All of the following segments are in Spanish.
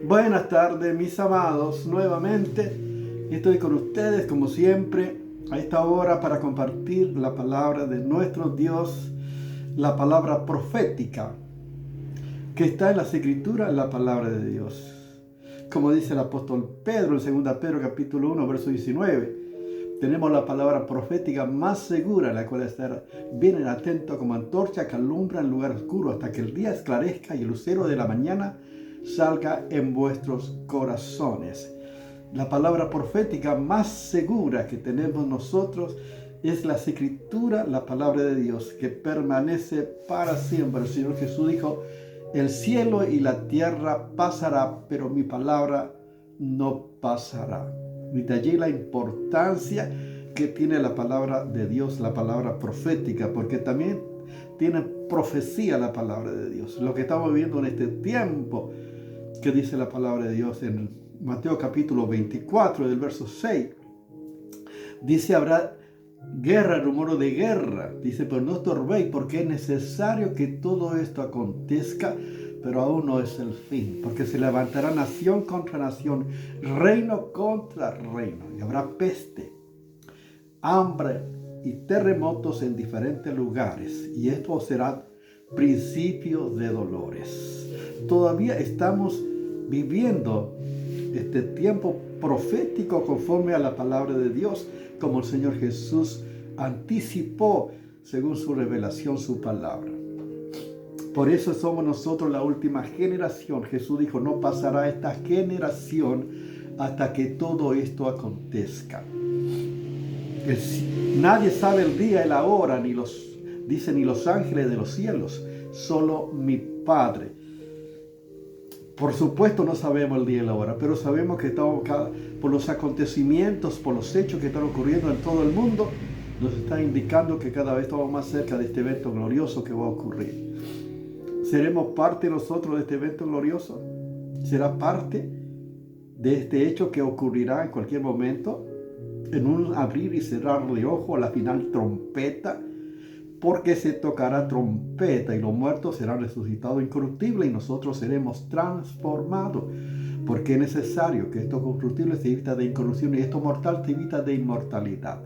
Buenas tardes, mis amados. Nuevamente estoy con ustedes, como siempre, a esta hora para compartir la palabra de nuestro Dios, la palabra profética que está en las Escrituras, la palabra de Dios. Como dice el apóstol Pedro en 2 Pedro capítulo 1, verso 19, tenemos la palabra profética más segura, en la cual estar bien atento como antorcha que alumbra en lugar oscuro hasta que el día esclarezca y el lucero de la mañana salga en vuestros corazones. La palabra profética más segura que tenemos nosotros es la Escritura, la palabra de Dios, que permanece para siempre. El Señor Jesús dijo: el cielo y la tierra pasará, pero mi palabra no pasará. Y de allí la importancia que tiene la palabra de Dios, la palabra profética, porque también tiene profecía la palabra de Dios. Lo que estamos viviendo en este tiempo, que dice la palabra de Dios en Mateo capítulo 24, del verso 6, dice: habrá guerra, rumor de guerra. Dice: pero no estorbéis, porque es necesario que todo esto acontezca, pero aún no es el fin, porque se levantará nación contra nación, reino contra reino, y habrá peste, hambre y terremotos en diferentes lugares, y esto será principio de dolores. Todavía estamos viviendo este tiempo profético conforme a la palabra de Dios, como el Señor Jesús anticipó según su revelación, su palabra. Por eso somos nosotros la última generación. Jesús dijo: no pasará esta generación hasta que todo esto acontezca. Nadie sabe el día y la hora, ni los ángeles de los cielos, solo mi Padre. Por supuesto no sabemos el día y la hora, pero sabemos que estamos por los acontecimientos, por los hechos que están ocurriendo en todo el mundo, nos está indicando que cada vez estamos más cerca de este evento glorioso que va a ocurrir. ¿Seremos parte nosotros de este evento glorioso? ¿Será parte de este hecho que ocurrirá en cualquier momento? En un abrir y cerrar de ojos, a la final trompeta, porque se tocará trompeta y los muertos serán resucitados incorruptibles y nosotros seremos transformados, porque es necesario que esto corruptible se vista de incorrupción y esto mortal se vista de inmortalidad.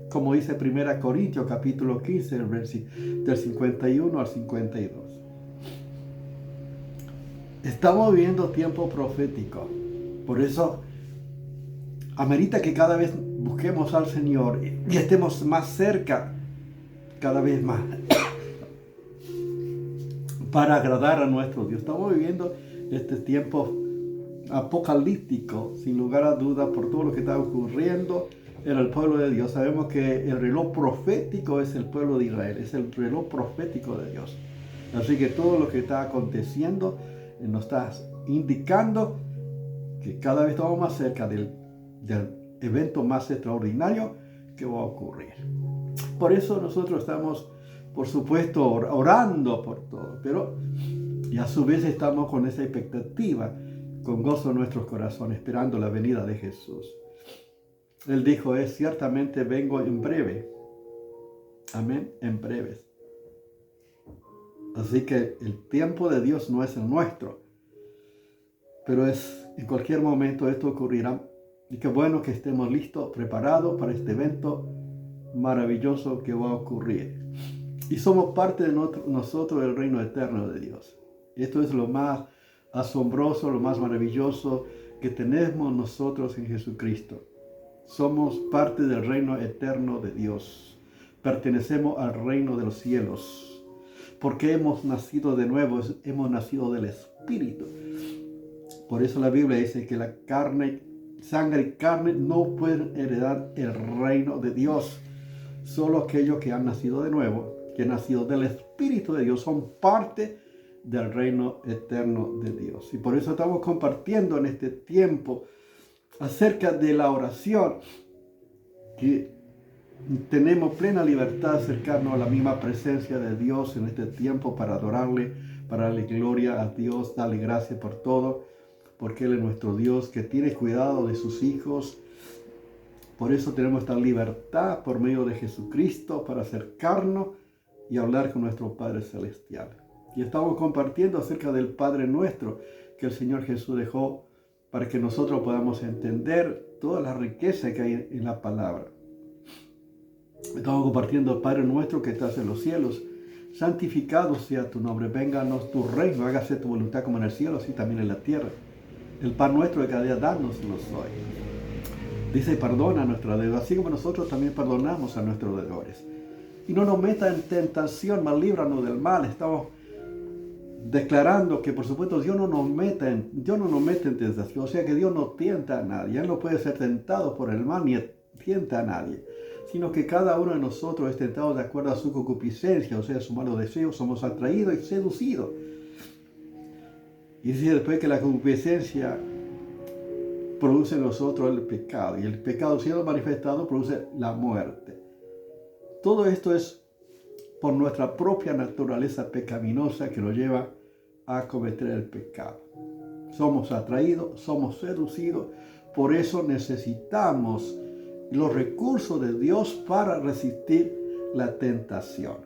Como dice 1 Corintios capítulo 15, del 51 al 52. Estamos viviendo tiempo profético. Por eso amerita que cada vez busquemos al Señor y estemos más cerca, cada vez más, para agradar a nuestro Dios. Estamos viviendo este tiempo apocalíptico, sin lugar a duda, por todo lo que está ocurriendo en el pueblo de Dios. Sabemos que el reloj profético es el pueblo de Israel, es el reloj profético de Dios. Así que todo lo que está aconteciendo nos está indicando que cada vez estamos más cerca del evento más extraordinario que va a ocurrir. Por eso nosotros estamos, por supuesto, orando por todo, pero y a su vez estamos con esa expectativa, con gozo en nuestros corazones, esperando la venida de Jesús. Él dijo: ciertamente vengo en breve. Amén, en breves. Así que el tiempo de Dios no es el nuestro, pero en cualquier momento esto ocurrirá. Y qué bueno que estemos listos, preparados para este evento maravilloso que va a ocurrir. Y somos parte de nosotros del reino eterno de Dios. Esto es lo más asombroso, lo más maravilloso que tenemos nosotros en Jesucristo. Somos parte del reino eterno de Dios. Pertenecemos al reino de los cielos. Porque hemos nacido de nuevo, hemos nacido del Espíritu. Por eso la Biblia dice que la sangre y carne no pueden heredar el reino de Dios. Solo aquellos que han nacido de nuevo, que han nacido del Espíritu de Dios, son parte del reino eterno de Dios. Y por eso estamos compartiendo en este tiempo acerca de la oración, que tenemos plena libertad de acercarnos a la misma presencia de Dios en este tiempo para adorarle, para darle gloria a Dios, darle gracias por todo, porque Él es nuestro Dios que tiene cuidado de sus hijos. Por eso tenemos esta libertad por medio de Jesucristo para acercarnos y hablar con nuestro Padre Celestial. Y estamos compartiendo acerca del Padre Nuestro que el Señor Jesús dejó para que nosotros podamos entender toda la riqueza que hay en la palabra. Estamos compartiendo: Padre Nuestro que estás en los cielos, santificado sea tu nombre, vénganos tu reino, hágase tu voluntad como en el cielo, así también en la tierra. El pan nuestro de cada día, dánoslo hoy. Dice: perdona nuestra deuda, así como nosotros también perdonamos a nuestros deudores. Y no nos meta en tentación, mas líbranos del mal. Estamos declarando que, por supuesto, Dios no nos mete en tentación. O sea que Dios no tienta a nadie. Él no puede ser tentado por el mal ni tienta a nadie, sino que cada uno de nosotros es tentado de acuerdo a su concupiscencia, o sea, su malo deseo. Somos atraídos y seducidos. Y dice después que la concupiscencia produce en nosotros el pecado, y el pecado, siendo manifestado, produce la muerte. Todo esto es por nuestra propia naturaleza pecaminosa que nos lleva a cometer el pecado. Somos atraídos, somos seducidos, por eso necesitamos los recursos de Dios para resistir la tentación.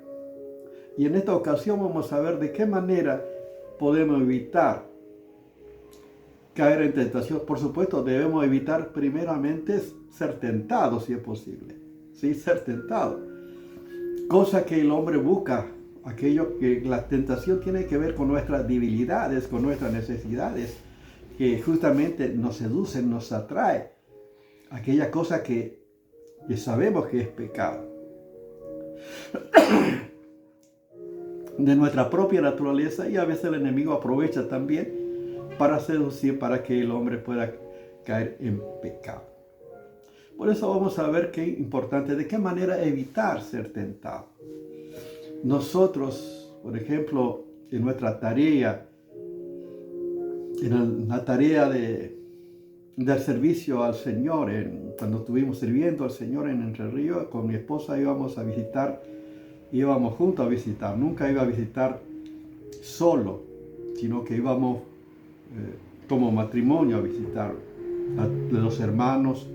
Y en esta ocasión vamos a ver de qué manera podemos evitar caer en tentación. Por supuesto, debemos evitar primeramente ser tentados, si es posible. Sí, ser tentado. Cosa que el hombre busca, aquello que la tentación tiene que ver con nuestras debilidades, con nuestras necesidades, que justamente nos seducen, nos atrae. Aquella cosa que sabemos que es pecado. De nuestra propia naturaleza, y a veces el enemigo aprovecha también para seducir, para que el hombre pueda caer en pecado. Por eso vamos a ver qué importante, de qué manera evitar ser tentado. Nosotros, por ejemplo, en nuestra tarea, en la tarea del servicio al Señor, cuando estuvimos sirviendo al Señor en Entre Ríos, con mi esposa íbamos juntos a visitar. Nunca iba a visitar solo, sino que íbamos como matrimonio a visitar a los hermanos.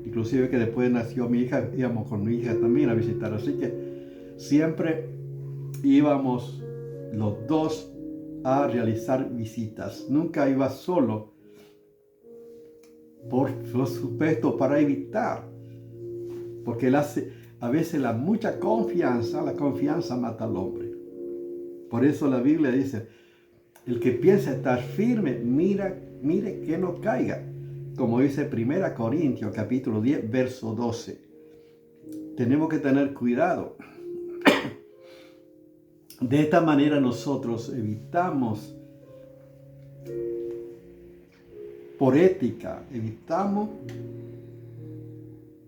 Inclusive que después nació mi hija, íbamos con mi hija también a visitar. Así que siempre íbamos los dos a realizar visitas. Nunca iba solo, por supuesto, para evitar. Porque a veces la confianza mata al hombre. Por eso la Biblia dice: el que piensa estar firme, mire que no caiga. Como dice 1 Corintios capítulo 10, verso 12. Tenemos que tener cuidado. De esta manera nosotros evitamos, por ética, evitamos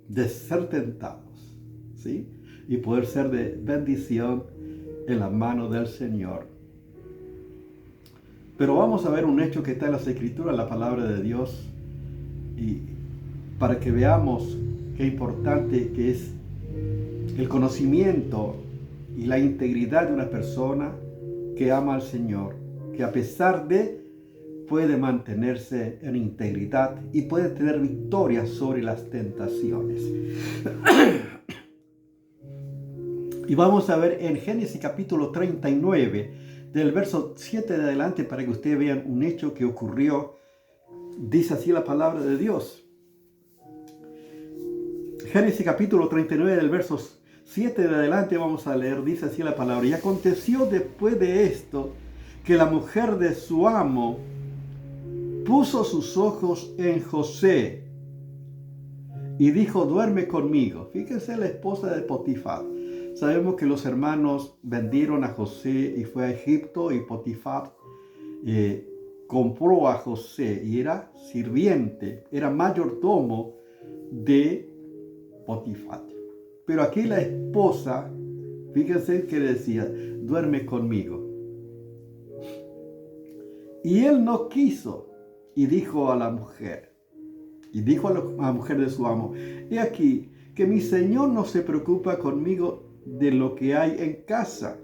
de ser tentados, ¿sí? Y poder ser de bendición en la mano del Señor. Pero vamos a ver un hecho que está en las Escrituras, la palabra de Dios, y para que veamos qué importante que es el conocimiento y la integridad de una persona que ama al Señor, que a pesar de puede mantenerse en integridad y puede tener victoria sobre las tentaciones. Y vamos a ver en Génesis capítulo 39, del verso 7 de adelante, para que ustedes vean un hecho que ocurrió. Dice así la palabra de Dios. Génesis capítulo 39, del verso 7 de adelante vamos a leer. Dice así la palabra: y aconteció después de esto que la mujer de su amo puso sus ojos en José y dijo: duerme conmigo. Fíjense, la esposa de Potifar. Sabemos que los hermanos vendieron a José y fue a Egipto, y Potifar compró a José y era sirviente, era mayordomo de Potifar. Pero aquí la esposa, fíjense que decía: duerme conmigo. Y él no quiso, y dijo a la mujer, a la mujer de su amo: he aquí que mi señor no se preocupa conmigo de lo que hay en casa,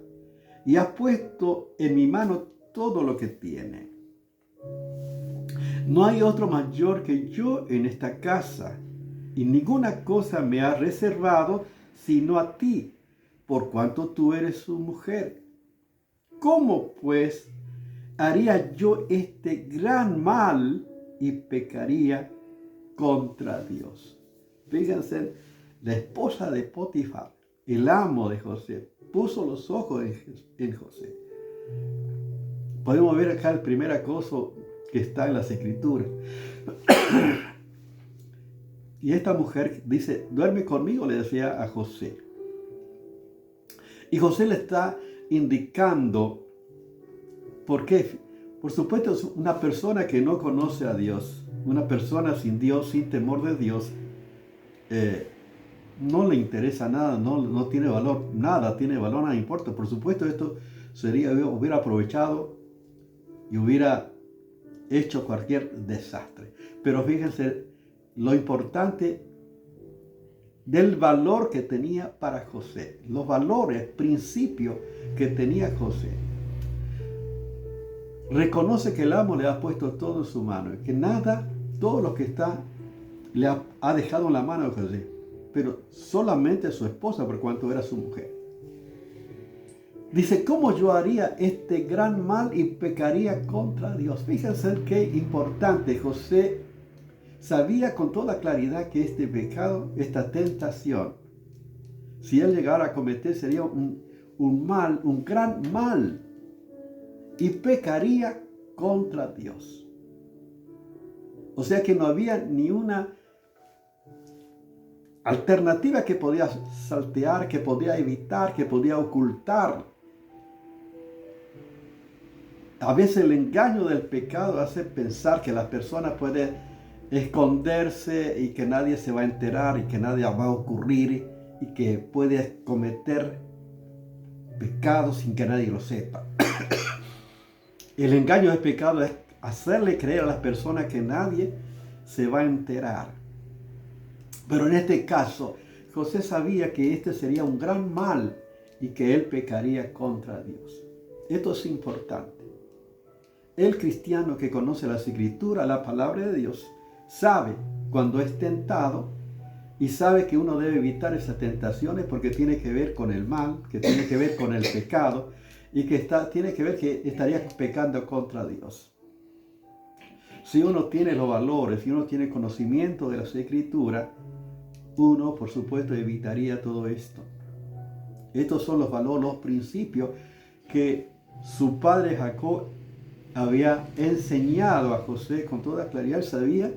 y ha puesto en mi mano todo lo que tiene. No hay otro mayor que yo en esta casa, y ninguna cosa me ha reservado sino a ti, por cuanto tú eres su mujer. ¿cómo pues haría yo este gran mal y pecaría contra Dios? Fíjense, la esposa de Potifar, el amo de José, puso los ojos en José. Podemos ver acá el primer acoso que está en las Escrituras. Y esta mujer dice, duerme conmigo, le decía a José. Y José le está indicando por qué. Por supuesto, es una persona que no conoce a Dios, una persona sin Dios, sin temor de Dios, no le interesa nada, no tiene valor, nada tiene valor, nada importa. Por supuesto, esto hubiera aprovechado y hubiera hecho cualquier desastre. Pero fíjense lo importante del valor que tenía para José, los valores, principios que tenía José. Reconoce que el amo le ha puesto todo en su mano, que nada, todo lo que está, le ha dejado en la mano de José, pero solamente su esposa, por cuanto era su mujer. Dice, ¿cómo yo haría este gran mal y pecaría contra Dios? Fíjense qué importante. José sabía con toda claridad que este pecado, esta tentación, si él llegara a cometer, sería un mal, un gran mal, y pecaría contra Dios. O sea que no había ni una alternativa que podía saltear, que podía evitar, que podía ocultar. A veces el engaño del pecado hace pensar que la persona puede esconderse y que nadie se va a enterar y que nadie va a ocurrir y que puede cometer pecados sin que nadie lo sepa. El engaño del pecado es hacerle creer a las personas que nadie se va a enterar. Pero en este caso, José sabía que este sería un gran mal y que él pecaría contra Dios. Esto es importante. El cristiano que conoce las Escrituras, la palabra de Dios, sabe cuando es tentado y sabe que uno debe evitar esas tentaciones porque tiene que ver con el mal, que tiene que ver con el pecado y que tiene que ver que estaría pecando contra Dios. Si uno tiene los valores, si uno tiene conocimiento de las Escrituras, uno, por supuesto, evitaría todo esto. Estos son los valores, los principios que su padre Jacob había enseñado a José con toda claridad. Él sabía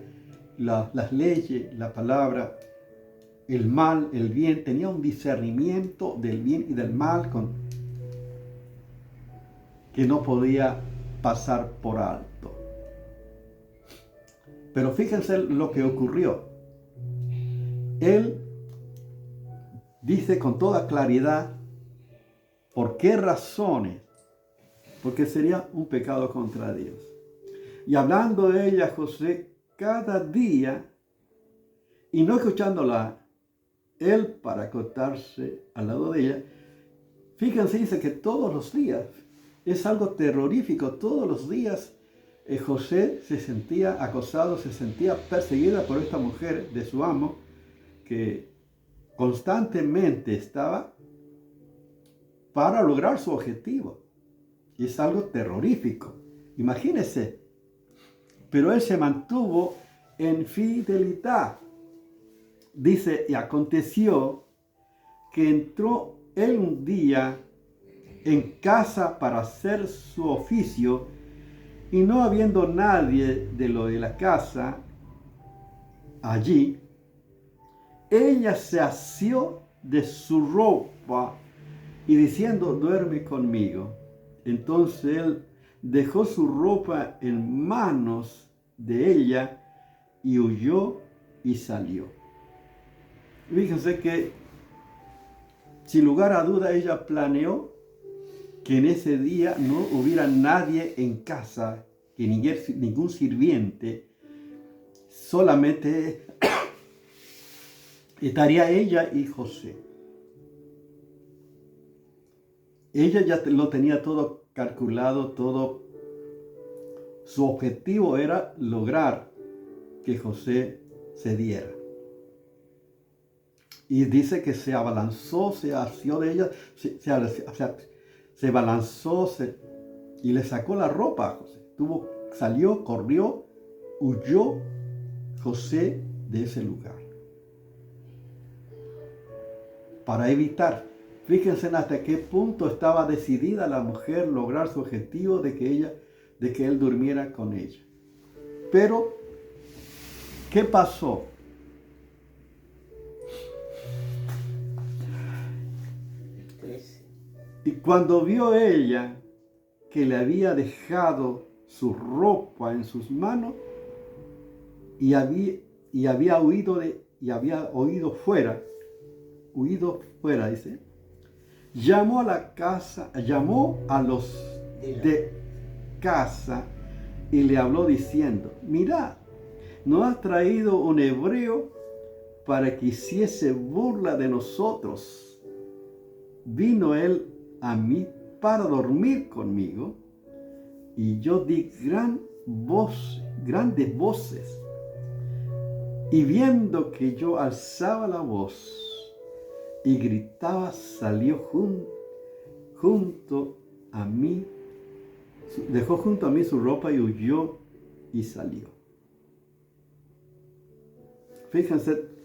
las leyes, la palabra, el mal, el bien. Tenía un discernimiento del bien y del mal que no podía pasar por alto. Pero fíjense lo que ocurrió. Él dice con toda claridad por qué razones, porque sería un pecado contra Dios. Y hablando de ella, José, cada día, y no escuchándola, él para acostarse al lado de ella, fíjense, dice que todos los días, es algo terrorífico, todos los días José se sentía acosado, se sentía perseguida por esta mujer de su amo, que constantemente estaba para lograr su objetivo. Y es algo terrorífico. Imagínense. Pero él se mantuvo en fidelidad. Dice, y aconteció que entró él un día en casa para hacer su oficio, y no habiendo nadie de lo de la casa allí, ella se asió de su ropa y diciendo, duerme conmigo. Entonces él dejó su ropa en manos de ella y huyó y salió. Fíjense que sin lugar a duda ella planeó que en ese día no hubiera nadie en casa, que ningún sirviente, solamente estaría ella y José. Ella ya lo tenía todo calculado, todo. Su objetivo era lograr que José se diera. Y dice que se abalanzó, se asió de ella, se balanzó y le sacó la ropa a José. Salió, corrió, huyó José de ese lugar. Para evitar, fíjense hasta qué punto estaba decidida la mujer lograr su objetivo de que él durmiera con ella. Pero, ¿qué pasó? Y cuando vio ella que le había dejado su ropa en sus manos y había huido fuera, dice, llamó a los de casa y le habló diciendo, mirad, ¿no has traído un hebreo para que hiciese burla de nosotros? Vino él a mí para dormir conmigo, y yo di grandes voces, y viendo que yo alzaba la voz y gritaba, salió junto a mí, dejó junto a mí su ropa y huyó y salió. Fíjense,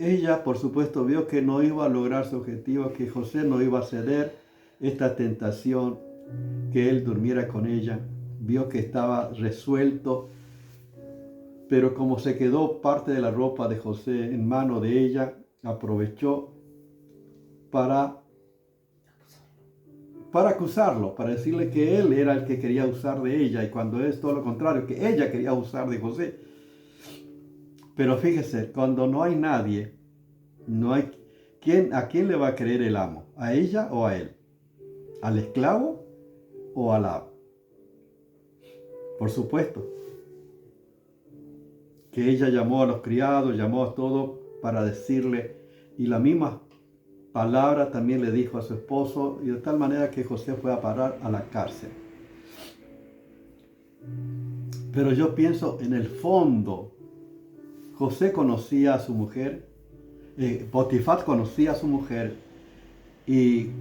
ella, por supuesto, vio que no iba a lograr su objetivo, que José no iba a ceder esta tentación, que él durmiera con ella. Vio que estaba resuelto, pero como se quedó parte de la ropa de José en mano de ella, aprovechó para acusarlo, para decirle que él era el que quería usar de ella, y cuando es todo lo contrario, que ella quería usar de José. Pero fíjese, cuando no hay nadie, ¿a quién le va a creer el amo? ¿A ella o a él? ¿Al esclavo o al amo? Por supuesto que ella llamó a los criados, llamó a todos para decirle, y la misma palabra también le dijo a su esposo, y de tal manera que José fue a parar a la cárcel. Pero yo pienso, en el fondo, José conocía a su mujer, Potifar conocía a su mujer, y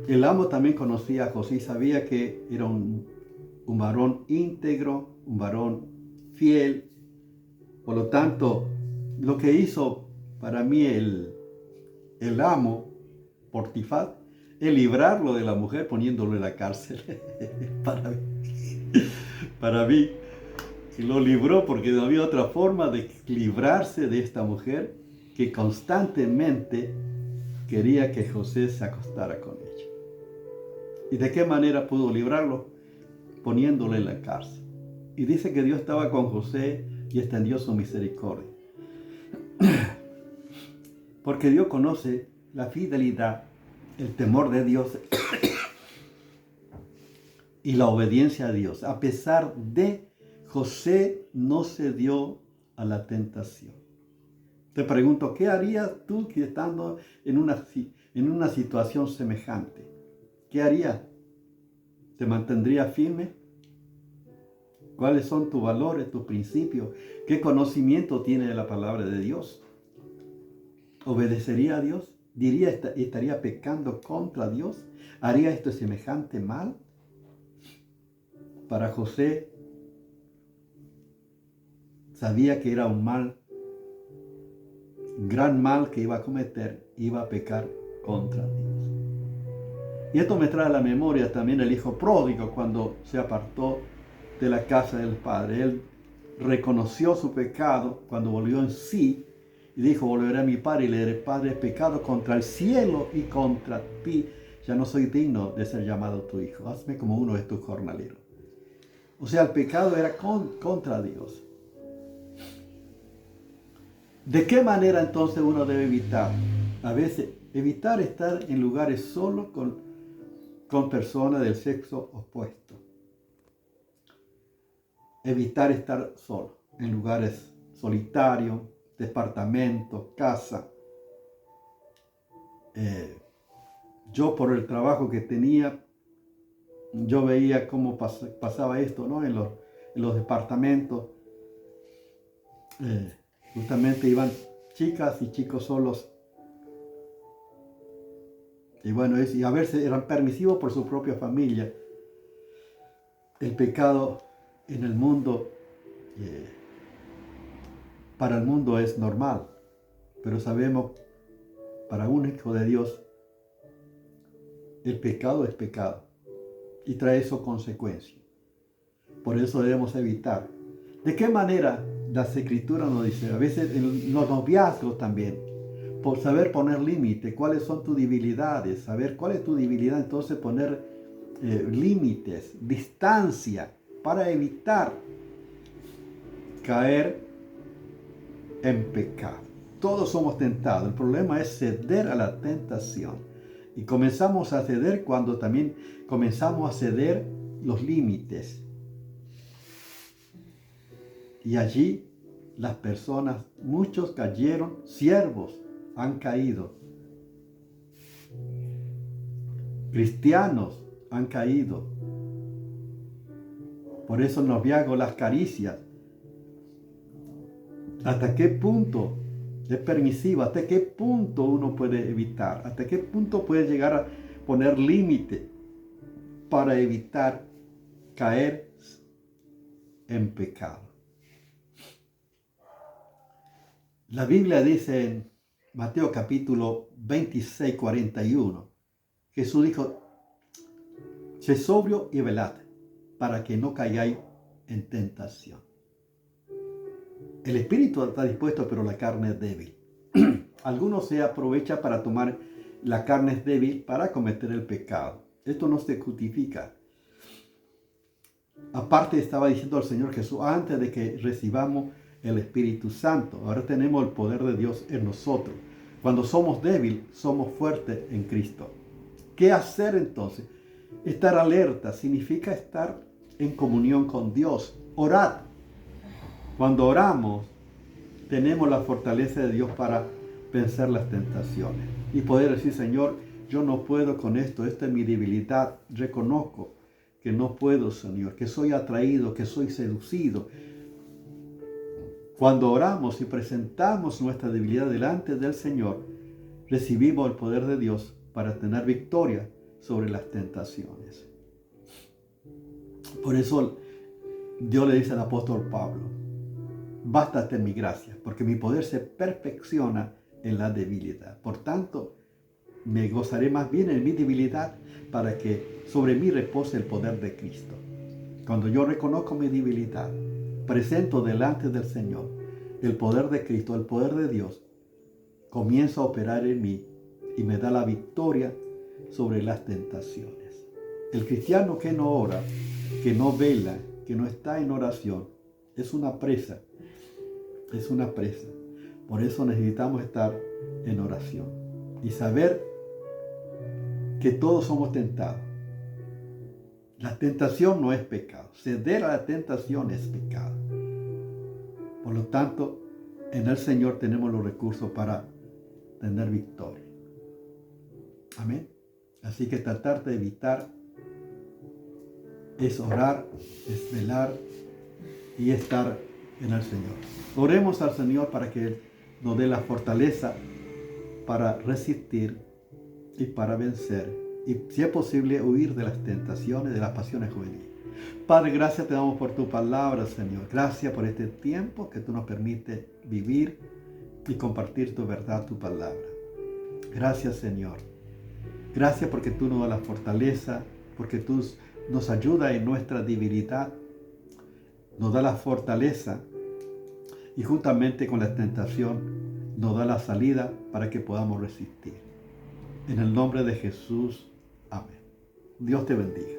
el amo también conocía a José y sabía que era un varón íntegro, un varón fiel. Por lo tanto, lo que hizo para mí el amo, Potifar, es librarlo de la mujer poniéndolo en la cárcel. Para mí, lo libró porque no había otra forma de librarse de esta mujer que constantemente quería que José se acostara con ella. ¿Y de qué manera pudo librarlo? Poniéndolo en la cárcel. Y dice que Dios estaba con José y extendió su misericordia. Porque Dios conoce la fidelidad, el temor de Dios y la obediencia a Dios. A pesar de José no cedió a la tentación. Te pregunto, ¿qué harías tú que estando en una situación semejante? ¿Qué harías? ¿Te mantendrías firme? ¿Cuáles son tus valores, tus principios? ¿Qué conocimiento tiene de la palabra de Dios? ¿Obedecería a Dios? ¿Estaría pecando contra Dios? ¿Haría esto semejante mal? Para José, sabía que era un mal, gran mal que iba a cometer, iba a pecar contra Dios. Y esto me trae a la memoria también el hijo pródigo cuando se apartó de la casa del padre. Él reconoció su pecado cuando volvió en sí y dijo, volveré a mi padre y le diré, Padre, he pecado contra el cielo y contra ti. Ya no soy digno de ser llamado tu hijo. Hazme como uno de tus jornaleros. O sea, el pecado era contra Dios. ¿De qué manera entonces uno debe evitar? A veces, evitar estar en lugares solos con personas del sexo opuesto. Evitar estar solo en lugares solitarios, departamentos, casa. Yo por el trabajo que tenía, yo veía cómo pasaba esto, ¿no? En los departamentos. Justamente iban chicas y chicos solos Y bueno, y a veces eran permisivos por su propia familia. El pecado en el mundo, para el mundo es normal, pero sabemos, para un hijo de Dios, el pecado es pecado y trae eso consecuencias. Por eso debemos evitar. ¿De qué manera las Escrituras nos dicen? A veces en los noviazgos también, por saber poner límites, cuáles son tus debilidades, saber cuál es tu debilidad, entonces poner límites, distancia, para evitar caer en pecado. Todos somos tentados. El problema es ceder a la tentación. Y comenzamos a ceder cuando también comenzamos a ceder los límites. Y allí las personas, muchos cayeron, siervos han caído. Cristianos han caído. Por eso el noviazgo, las caricias. ¿Hasta qué punto es permisivo? ¿Hasta qué punto uno puede evitar? ¿Hasta qué punto puede llegar a poner límite para evitar caer en pecado? La Biblia dice en Mateo capítulo 26, 41, Jesús dijo: sé sobrio y velad, para que no caigáis en tentación. El espíritu está dispuesto, pero la carne es débil. Algunos se aprovechan para tomar la carne es débil para cometer el pecado. Esto no se justifica. Aparte estaba diciendo el Señor Jesús, antes de que recibamos el Espíritu Santo, ahora tenemos el poder de Dios en nosotros. Cuando somos débiles, somos fuertes en Cristo. ¿Qué hacer entonces? Estar alerta significa estar en comunión con Dios. Orad. Cuando oramos, tenemos la fortaleza de Dios para vencer las tentaciones y poder decir: Señor, yo no puedo con esto, esta es mi debilidad, reconozco que no puedo, Señor, que soy atraído, que soy seducido. Cuando oramos y presentamos nuestra debilidad delante del Señor, recibimos el poder de Dios para tener victoria sobre las tentaciones. Por eso Dios le dice al apóstol Pablo: bástate en mi gracia, porque mi poder se perfecciona en la debilidad. Por tanto, me gozaré más bien en mi debilidad, para que sobre mí repose el poder de Cristo. Cuando yo reconozco mi debilidad, presento delante del Señor el poder de Cristo, el poder de Dios, comienza a operar en mí y me da la victoria sobre las tentaciones. El cristiano que no ora, que no vela, que no está en oración, es una presa. Es una presa. Por eso necesitamos estar en oración y saber que todos somos tentados. La tentación no es pecado. Ceder a la tentación es pecado. Por lo tanto, en el Señor tenemos los recursos para tener victoria. Amén. Así que tratar de evitar es orar, es velar y estar en el Señor. Oremos al Señor para que Él nos dé la fortaleza para resistir y para vencer, y si es posible huir de las tentaciones, de las pasiones juveniles. Padre, gracias te damos por tu palabra, Señor. Gracias por este tiempo que tú nos permites vivir y compartir tu verdad, tu palabra. Gracias, Señor. Gracias porque tú nos das la fortaleza, porque tú nos ayudas en nuestra debilidad, nos da la fortaleza y juntamente con la tentación nos da la salida para que podamos resistir. En el nombre de Jesús, amén. Dios te bendiga.